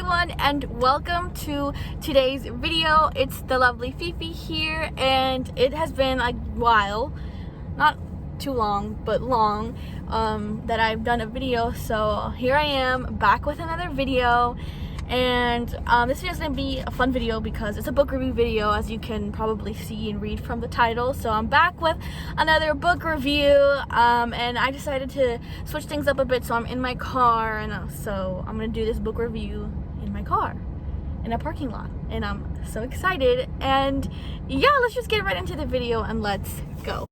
everyone, and welcome to today's video. It's the lovely Fifi here, and it has been a while, not too long, but long, that I've done a video. So here I am back with another video, and this video is going to be a fun video because it's a book review video, as you can probably see and read from the title. So I'm back with another book review, and I decided to switch things up a bit. So I'm in my car, and so I'm going to do this book review in my car in a parking lot, and I'm so excited. And yeah, let's just get right into the video and let's go.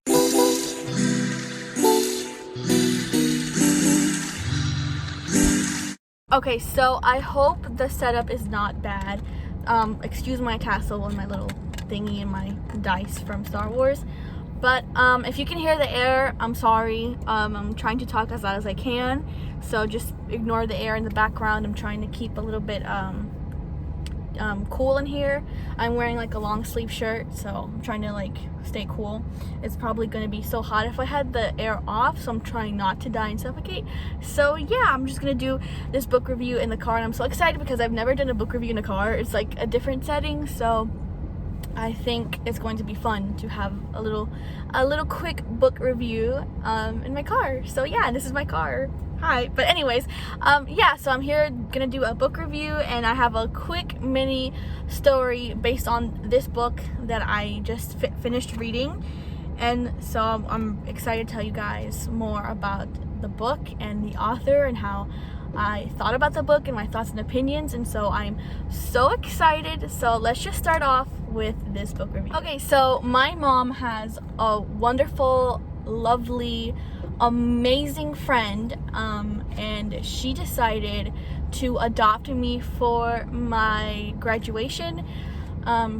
Okay, so I hope the setup is not bad. Excuse my tassel and my little thingy and my dice from Star Wars. But if you can hear the air, I'm sorry. I'm trying to talk as loud as I can, so just ignore the air in the background. I'm trying to keep a little bit cool in here. I'm wearing like a long sleeve shirt, so I'm trying to like stay cool. It's probably going to be so hot if I had the air off, so I'm trying not to die and suffocate. So yeah, I'm just gonna do this book review in the car, and I'm so excited because I've never done a book review in a car. It's like a different setting, so I think it's going to be fun to have a little quick book review in my car. So yeah, this is my car. Hi. But anyways, yeah, so I'm here gonna do a book review, and I have a quick mini story based on this book that I just finished reading. And so I'm excited to tell you guys more about the book and the author and how I thought about the book and my thoughts and opinions. And so I'm so excited. So let's just start off with this book review. Okay, so my mom has a wonderful, lovely, amazing friend, and she decided to adopt me for my graduation.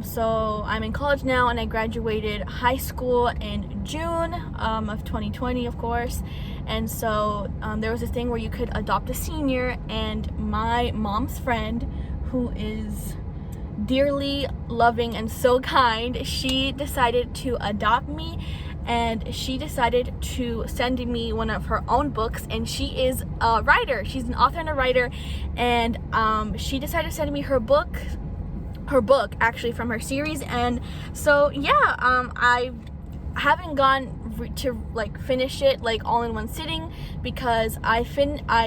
So I'm in college now, and I graduated high school in June of 2020, of course. And so there was this thing where you could adopt a senior, and my mom's friend, who is dearly loving and so kind, she decided to adopt me, and she decided to send me one of her own books. And she is a writer. She's an author and a writer, and she decided to send me her book actually from her series. And so yeah, I haven't gone to like finish it like all in one sitting, because I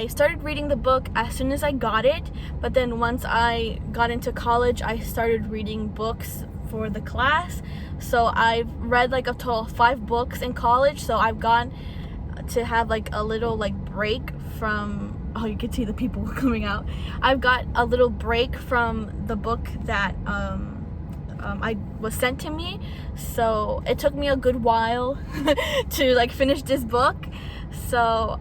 started reading the book as soon as I got it, but then once I got into college, I started reading books for the class. So I've read like a total of 5 books in college, so I've gone to have like a little like break from, oh, you can see the people coming out. I've got a little break from the book that I was sent to me, so it took me a good while to like finish this book. So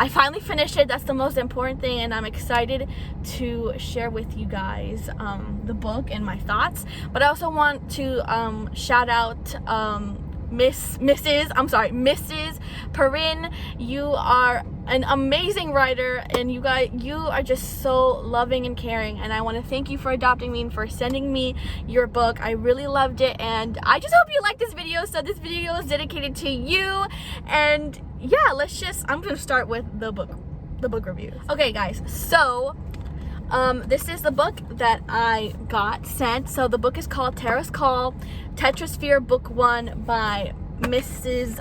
I finally finished it. That's the most important thing, and I'm excited to share with you guys the book and my thoughts. But I also want to shout out Mrs. Perrin. You are an amazing writer, and you are just so loving and caring, and I want to thank you for adopting me and for sending me your book. I really loved it, and I just hope you like this video. So this video is dedicated to you, and yeah, I'm gonna start with the book review. Okay guys, so this is the book that I got sent. So the book is called Terra's Call, Tetrasphere Book 1 by Mrs.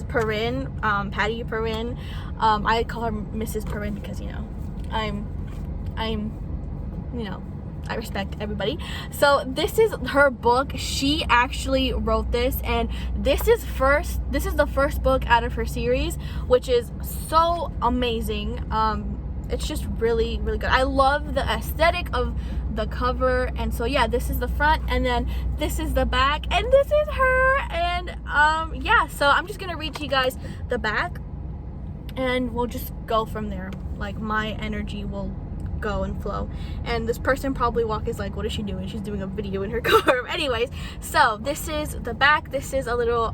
Perrin, Patty Perrin. I call her Mrs. Perrin because, you know, I respect everybody. So this is her book. She actually wrote this, and this is the first book out of her series, which is so amazing. It's just really, really good. I love the aesthetic of the cover. And so yeah, this is the front, and then this is the back, and this is her. And yeah, so I'm just gonna read to you guys the back, and we'll just go from there. Like, my energy will go and flow, and this person probably is like, what is she doing? She's doing a video in her car. Anyways, so this is the back. This is a little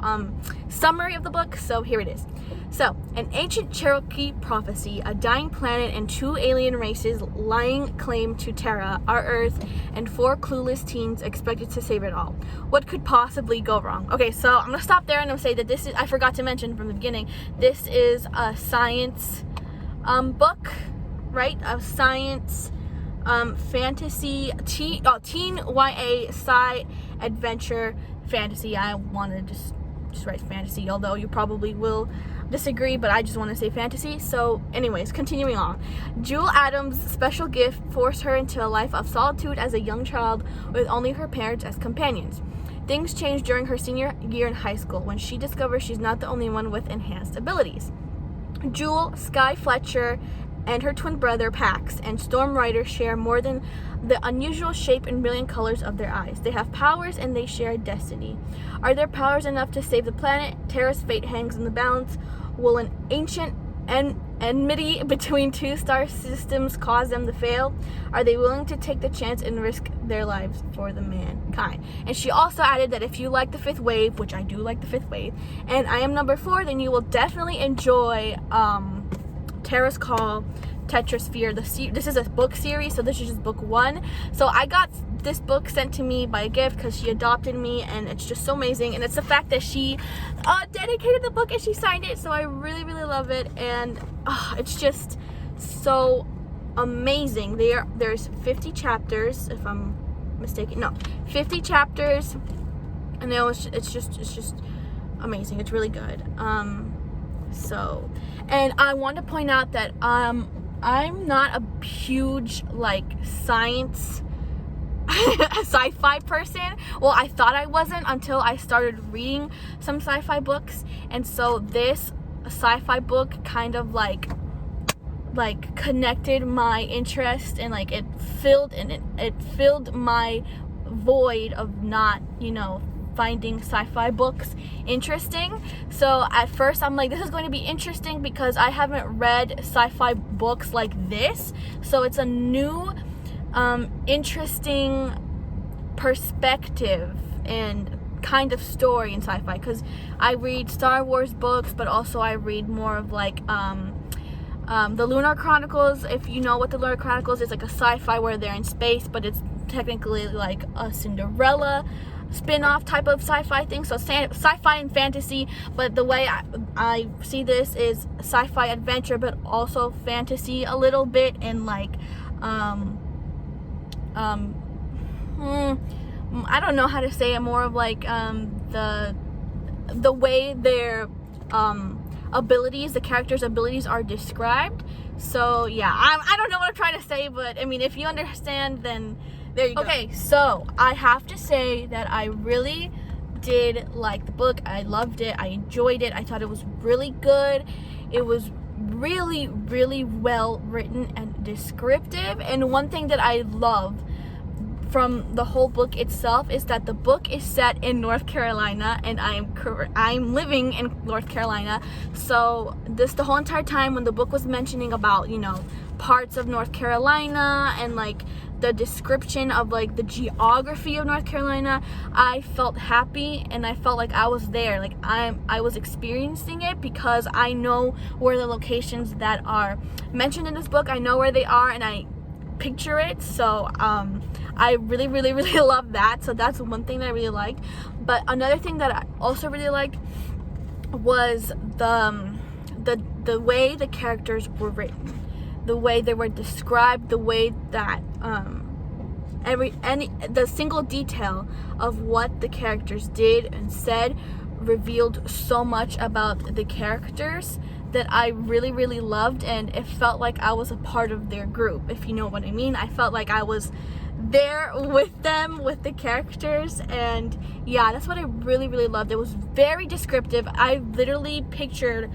summary of the book. So here it is. So, an ancient Cherokee prophecy, a dying planet, and 2 alien races laying claim to Terra, our Earth, and 4 clueless teens expected to save it all. What could possibly go wrong? Okay, so I'm gonna stop there, and I'm gonna say that this is, I forgot to mention from the beginning, this is a science book, right? A science fantasy, teen YA, sci, adventure, fantasy. I want to just write fantasy, although you probably will disagree, but I just want to say fantasy. So anyways, continuing on. Jewel Adams' special gift forced her into a life of solitude as a young child with only her parents as companions. Things change during her senior year in high school when she discovers she's not the only one with enhanced abilities. Jewel, Skye Fletcher, and her twin brother Pax and Storm Rider share more than the unusual shape and brilliant colors of their eyes. They have powers and they share a destiny. Are their powers enough to save the planet? Terra's fate hangs in the balance. Will an ancient enmity between two star systems cause them to fail? Are they willing to take the chance and risk their lives for the mankind? And she also added that if you like the fifth wave, which I do like the fifth wave, and I am number 4, then you will definitely enjoy Terra's Call, Tetrasphere. This is a book series, so this is just book 1. So I got this book sent to me by a gift because she adopted me, and it's just so amazing. And it's the fact that she dedicated the book and she signed it, so I really, really love it. And it's just so amazing. There's 50 chapters, if I'm mistaken. No, 50 chapters, and it's just amazing. It's really good. So, and I want to point out that I'm not a huge like science sci-fi person. Well, I thought I wasn't until I started reading some sci-fi books, and so this sci-fi book kind of like connected my interest, and like it filled my void of not, finding sci-fi books interesting. So at first I'm like, this is going to be interesting because I haven't read sci-fi books like this, so it's a new interesting perspective and kind of story in sci-fi, because I read Star Wars books, but also I read more of like the Lunar Chronicles. If you know what the Lunar Chronicles is, like a sci-fi where they're in space, but it's technically like a Cinderella spin-off type of sci-fi thing. So sci-fi and fantasy, but the way I see this is sci-fi adventure, but also fantasy a little bit, and like I don't know how to say it, more of like the way their abilities, the characters' abilities are described. So yeah, I don't know what I'm trying to say, but I mean, if you understand, then there you go. Okay, so I have to say that I really did like the book. I loved it. I enjoyed it. I thought it was really good. It was really, really well written and descriptive. And one thing that I love from the whole book itself is that the book is set in North Carolina, and I'm living in North Carolina. So the whole entire time when the book was mentioning about, parts of North Carolina and like the description of like the geography of North Carolina, I felt happy and I felt like I was there. Like I was experiencing it because I know where the locations that are mentioned in this book, I know where they are, and I picture it. So I really, really, really love that. So that's one thing that I really liked. But another thing that I also really liked was the way the characters were written, the way they were described, the way that the single detail of what the characters did and said revealed so much about the characters that I really, really loved, and it felt like I was a part of their group, if you know what I mean. I felt like I was there with them, with the characters, and yeah, that's what I really, really loved. It was very descriptive. I literally pictured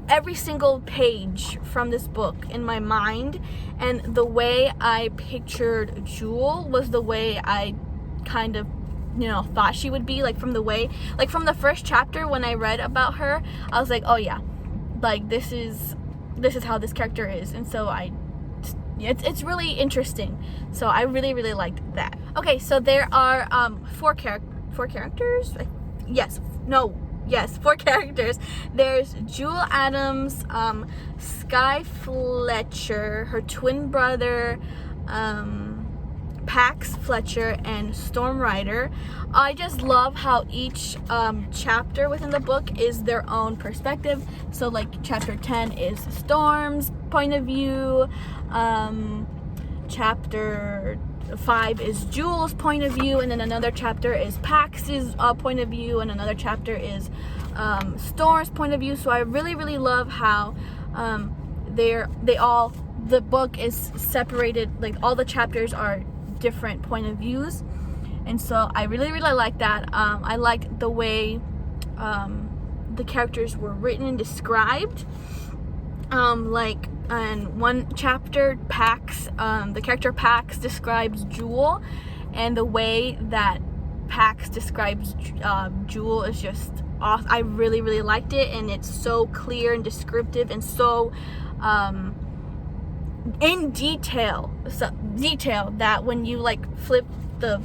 every single page from this book in my mind, and the way I pictured Jewel was the way I kind of thought she would be, like from the first chapter when I read about her, I was like, oh yeah, like this is how this character is. And so it's really interesting. So I really, really liked that. Okay, so there are four characters. Yes, 4 characters. There's Jewel Adams, Skye Fletcher, her twin brother, Pax Fletcher, and Storm Rider. I just love how each chapter within the book is their own perspective. So like chapter 10 is Storm's point of view, chapter 5 is Jewel's point of view, and then another chapter is Pax's point of view, and another chapter is Storm's point of view. So I really love how the book is separated, like all the chapters are different point of views, and so I really like that. I like the way the characters were written and described. Like in one chapter, the character Pax describes Jewel, and the way that Pax describes Jewel is just awesome. I really liked it, and it's so clear and descriptive and so in detail that when you like flip the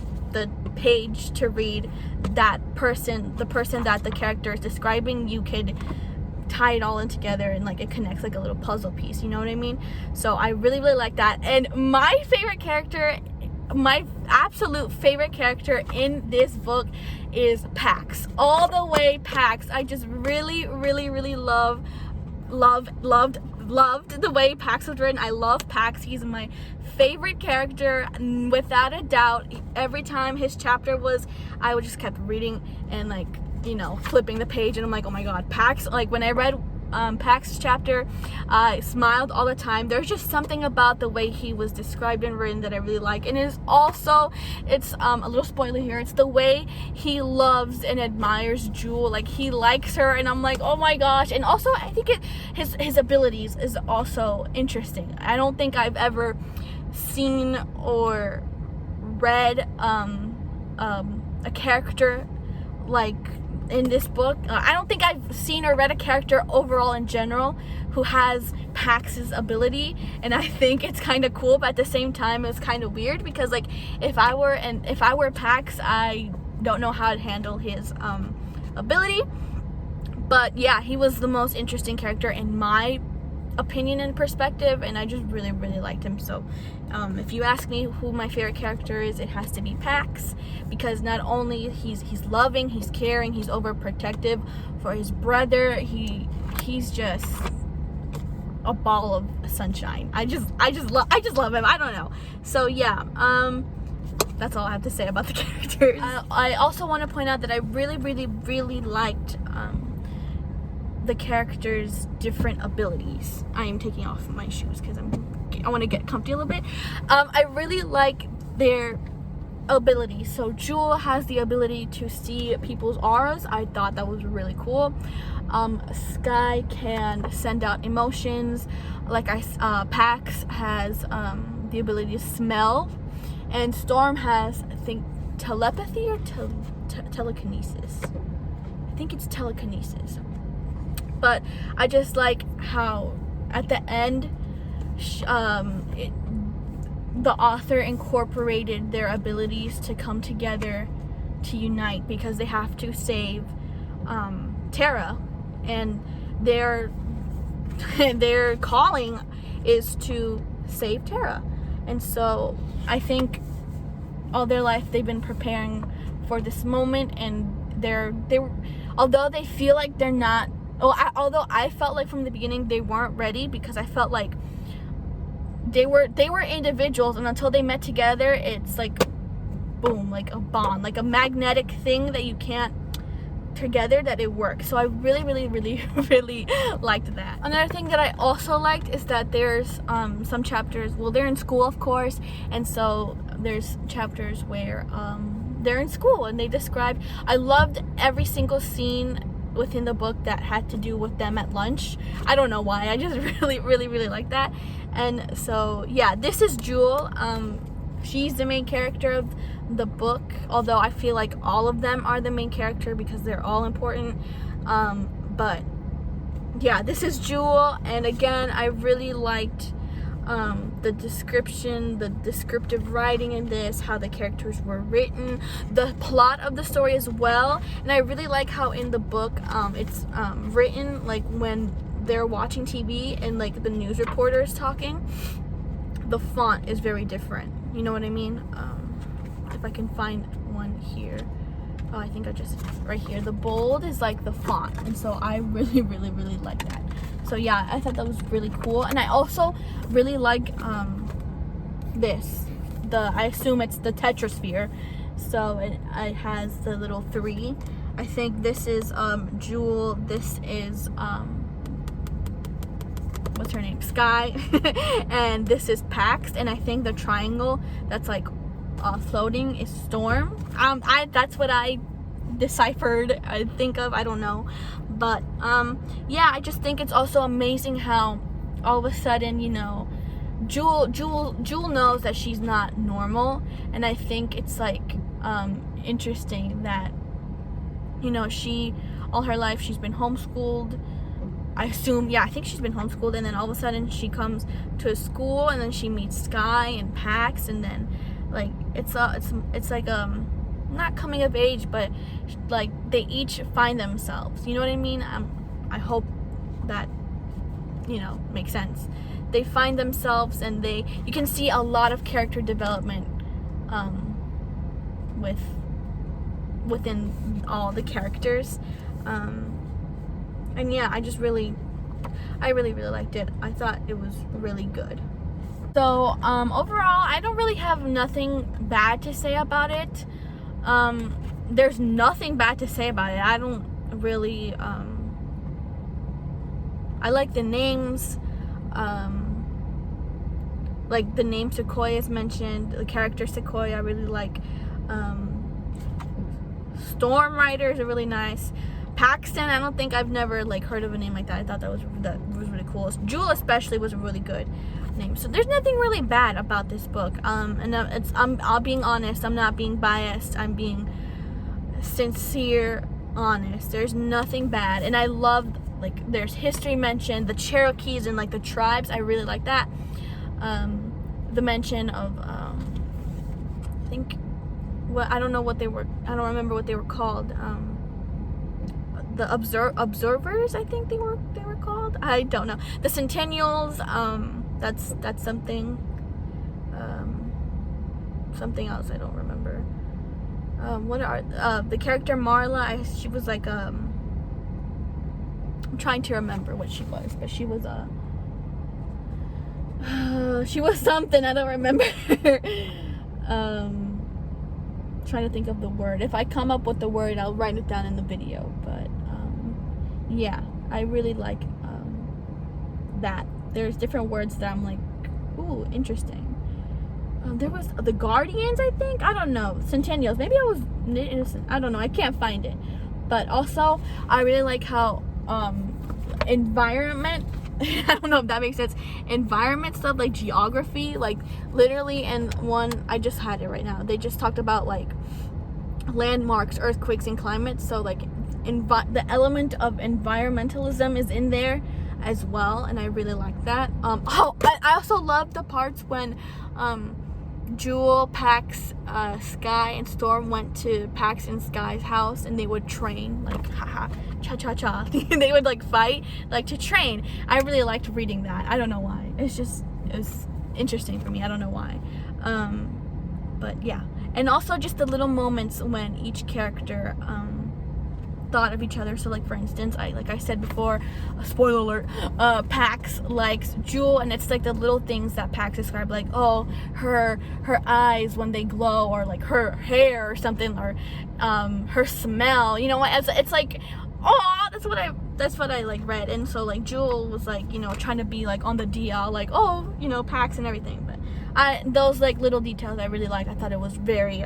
page to read the person that the character is describing, you could tie it all in together, and like it connects like a little puzzle piece, you know what I mean? So I really like that. And my absolute favorite character in this book is Pax. All the way Pax. I just really loved the way Pax was written. I love Pax. He's my favorite character without a doubt. Every time his chapter was, I would just kept reading and like, you know, flipping the page, and I'm like, oh my god, Pax. Like when I read Pax's chapter, I smiled all the time. There's just something about the way he was described and written that I really like. And it's a little spoiler here, it's the way he loves and admires Jewel. Like he likes her, and I'm like, oh my gosh. And also I think his abilities is also interesting. I don't think I've ever seen or read a character like in this book. I don't think I've seen or read a character overall in general who has Pax's ability, and I think it's kind of cool, but at the same time it's kind of weird, because like if I were Pax, I don't know how to handle his ability. But yeah, he was the most interesting character in my opinion and perspective, and I just really liked him. So if you ask me who my favorite character is, it has to be Pax, because not only he's loving, he's caring, he's overprotective for his brother. He's just a ball of sunshine. I just love him. I don't know. So yeah, that's all I have to say about the characters. I also want to point out that I really liked the characters' different abilities. I am taking off my shoes because I want to get comfy a little bit. I really like their abilities. So Jewel has the ability to see people's auras. I thought that was really cool. Skye can send out emotions. Like Pax has the ability to smell, and Storm has, I think, telepathy or telekinesis. I think it's telekinesis. But I just like how at the end the author incorporated their abilities to come together to unite, because they have to save Terra, and their calling is to save Terra. And so I think all their life they've been preparing for this moment, and they although they feel like they're not, although I felt like from the beginning they weren't ready, because I felt like they were individuals, and until they met together, it's like boom, like a bond, like a magnetic thing that you can't together, that it works. So I really liked that. Another thing that I also liked is that there's some chapters, well, they're in school, of course, and so there's chapters where they're in school and they describe, I loved every single scene within the book that had to do with them at lunch. I don't know why, I just really like that. And so yeah, this is Jewel. She's the main character of the book, although I feel like all of them are the main character because they're all important. But yeah, this is Jewel, and again, I really liked the description, the descriptive writing in this, how the characters were written, the plot of the story as well. And I really like how in the book it's written like when they're watching TV and like the news reporter is talking, the font is very different, you know what I mean? If I can find one here. Oh, I think I just, right here, the bold is like the font, and so I really like that. So yeah, I thought that was really cool. And I also really like this. I assume it's the Tetrasphere. So it has the little 3. I think this is Jewel. This is what's her name? Skye. And this is Pax. And I think the triangle that's like floating is Storm. That's what I deciphered. I think of. I don't know. But yeah, I just think it's also amazing how all of a sudden, you know, Jewel knows that she's not normal, and I think it's like interesting that, you know, she all her life she's been homeschooled. I assume, yeah, I think she's been homeschooled, and then all of a sudden she comes to a school, and then she meets Skye and Pax, and then like it's like not coming of age, but like they each find themselves. You know what I mean? I hope that, you know, makes sense. They find themselves, and you can see a lot of character development within all the characters, and yeah, I really liked it. I thought it was really good. So overall, I don't really have nothing bad to say about it. There's nothing bad to say about it. I don't really I like the names. Like the name Sequoia is mentioned, the character Sequoia I really like. Storm Riders are really nice. Paxton, I don't think I've never like heard of a name like that. I thought that was really cool. Jewel especially was a really good name. So there's nothing really bad about this book. And I'm being honest. I'm not being biased. I'm being sincere, honest. There's nothing bad, and I love, like, there's history mentioned, the Cherokees and like the tribes. I really like that. The mention of I think, well, I don't know what they were. I don't remember what they were called. The observers, I think they were called. I don't know. The Centennials. That's something. Something else I don't remember. What are the character Marla? She was like I'm trying to remember what she was, but she was she was something, I don't remember. Trying to think of the word. If I come up with the word, I'll write it down in the video. But yeah, I really like that. There's different words that I'm like, ooh, interesting. There was the Guardians, I think. I don't know. Centennials. Maybe I was innocent. I don't know. I can't find it. But also, I really like how environment. I don't know if that makes sense. Environment stuff, like geography, like literally in one, I just had it right now. They just talked about like landmarks, earthquakes, and climate. So like the element of environmentalism is in there as well, and I really like that. I also love the parts when Jewel, Pax, Skye, and Storm went to Pax and Skye's house, and they would train, like, haha, cha-cha-cha. They would, like, fight, like, to train. I really liked reading that. I don't know why. It was interesting for me. I don't know why. But, yeah. And also just the little moments when each character thought of each other. So, like, for instance, like I said before, spoiler alert, Pax likes Jewel, and it's like the little things that Pax described, like, oh, her eyes when they glow, or like her hair or something, or her smell, you know what, it's like, oh, that's what I like read. And so like Jewel was like, you know, trying to be like on the DL, like, oh, you know, Pax and everything. But those like little details I really liked. I thought it was very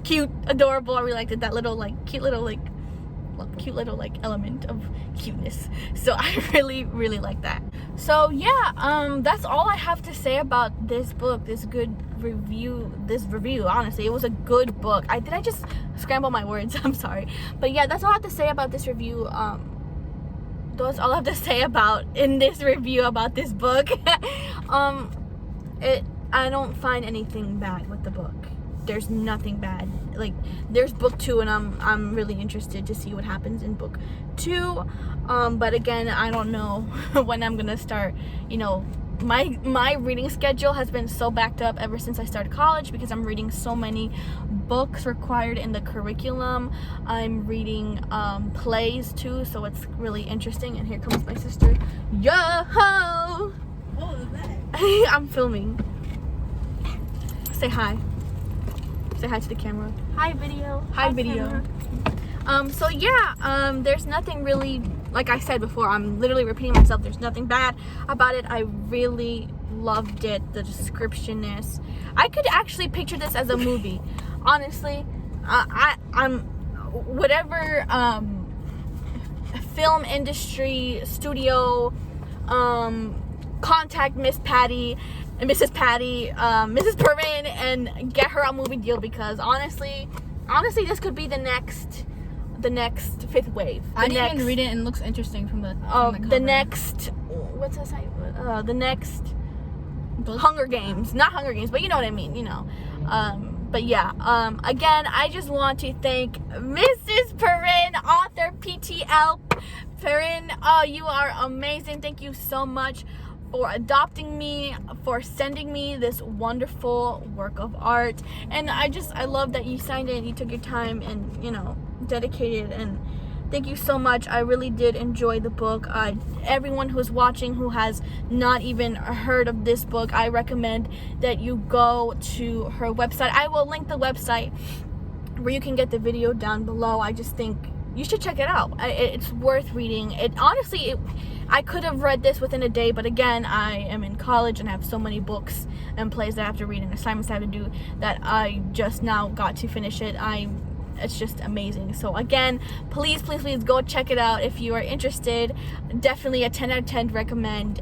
cute, adorable. I really liked it. That little like cute little like element of cuteness. So I really like that. So yeah, that's all I have to say about this book. This review. Honestly, it was a good book. Did I just scramble my words? I'm sorry. But yeah, that's all I have to say about this review. That's all I have to say in this review about this book. I don't find anything bad with the book. There's nothing bad. Like, there's book 2, and I'm really interested to see what happens in book 2. But again, I don't know when I'm gonna start. You know, my reading schedule has been so backed up ever since I started college, because I'm reading so many books required in the curriculum. I'm reading plays too, so it's really interesting. And here comes my sister. Yo ho! Oh, the bag. I'm filming. Say hi. Say hi to the camera. Hi video. Hi video. So yeah, there's nothing really, like I said before, I'm literally repeating myself. There's nothing bad about it. I really loved it. The description is, I could actually picture this as a movie. Honestly, I'm whatever film industry studio contact Mrs. Patty, Mrs. Perrin, and get her a movie deal, because honestly, this could be the next fifth wave. I didn't even read it, and it looks interesting from the cover. The next, what's that say? The next Hunger Games, not Hunger Games, but you know what I mean. You know. But yeah, again, I just want to thank Mrs. Perrin, author PTL Perrin. Oh, you are amazing. Thank you so much for adopting me, for sending me this wonderful work of art. And I love that you signed it, you took your time and, you know, dedicated, and thank you so much. I really did enjoy the book. Everyone who's watching who has not even heard of this book, I recommend that you go to her website. I will link the website where you can get the video down below. I just think you should check it out. It's worth reading. I could have read this within a day, but again, I am in college and I have so many books and plays that I have to read and assignments I have to do that I just now got to finish it. It's just amazing. So again, please go check it out if you are interested. Definitely a 10 out of 10 recommend.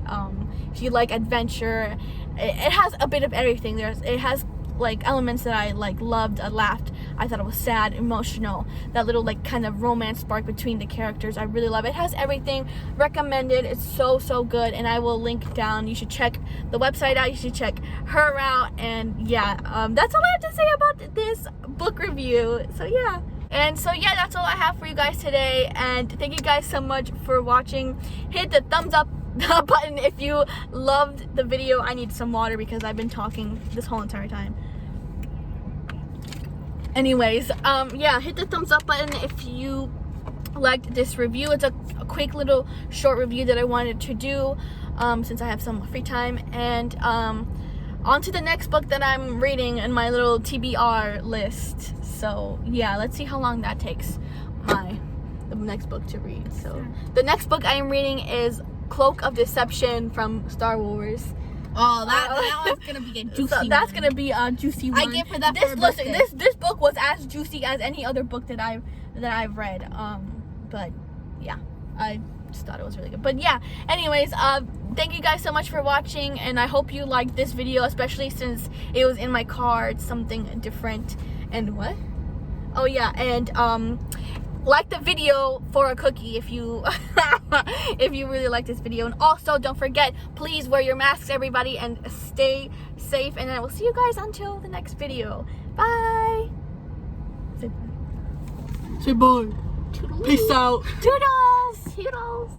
If you like adventure, it has a bit of everything. It has like elements that I like loved. I laughed. I thought it was sad, emotional. That little like kind of romance spark between the characters. I really love it. It has everything. Recommended. It's so good. And I will link down. You should check the website out. You should check her out. And yeah, that's all I have to say about this book review. So yeah. And so yeah, that's all I have for you guys today. And thank you guys so much for watching. Hit the thumbs up button if you loved the video. I need some water because I've been talking this whole entire time. Anyways, yeah, hit the thumbs up button if you liked this review. It's a quick little short review that I wanted to do since I have some free time. And on to the next book that I'm reading in my little TBR list. So yeah, let's see how long that takes, the next book to read. So the next book I am reading is Cloak of Deception from Star Wars. Oh, that one's gonna be a juicy one. That's gonna be a juicy one. I gave her that for her birthday. This book was as juicy as any other book that I've read. But yeah, I just thought it was really good. But yeah, anyways, thank you guys so much for watching, and I hope you liked this video, especially since it was in my car. It's something different. And what? Oh yeah, and like the video for a cookie if you if you really like this video. And also don't forget, please wear your masks, everybody, and stay safe, and I will see you guys until the next video. Bye. Say bye. Say bye. Toodaloo. Peace out. Toodles.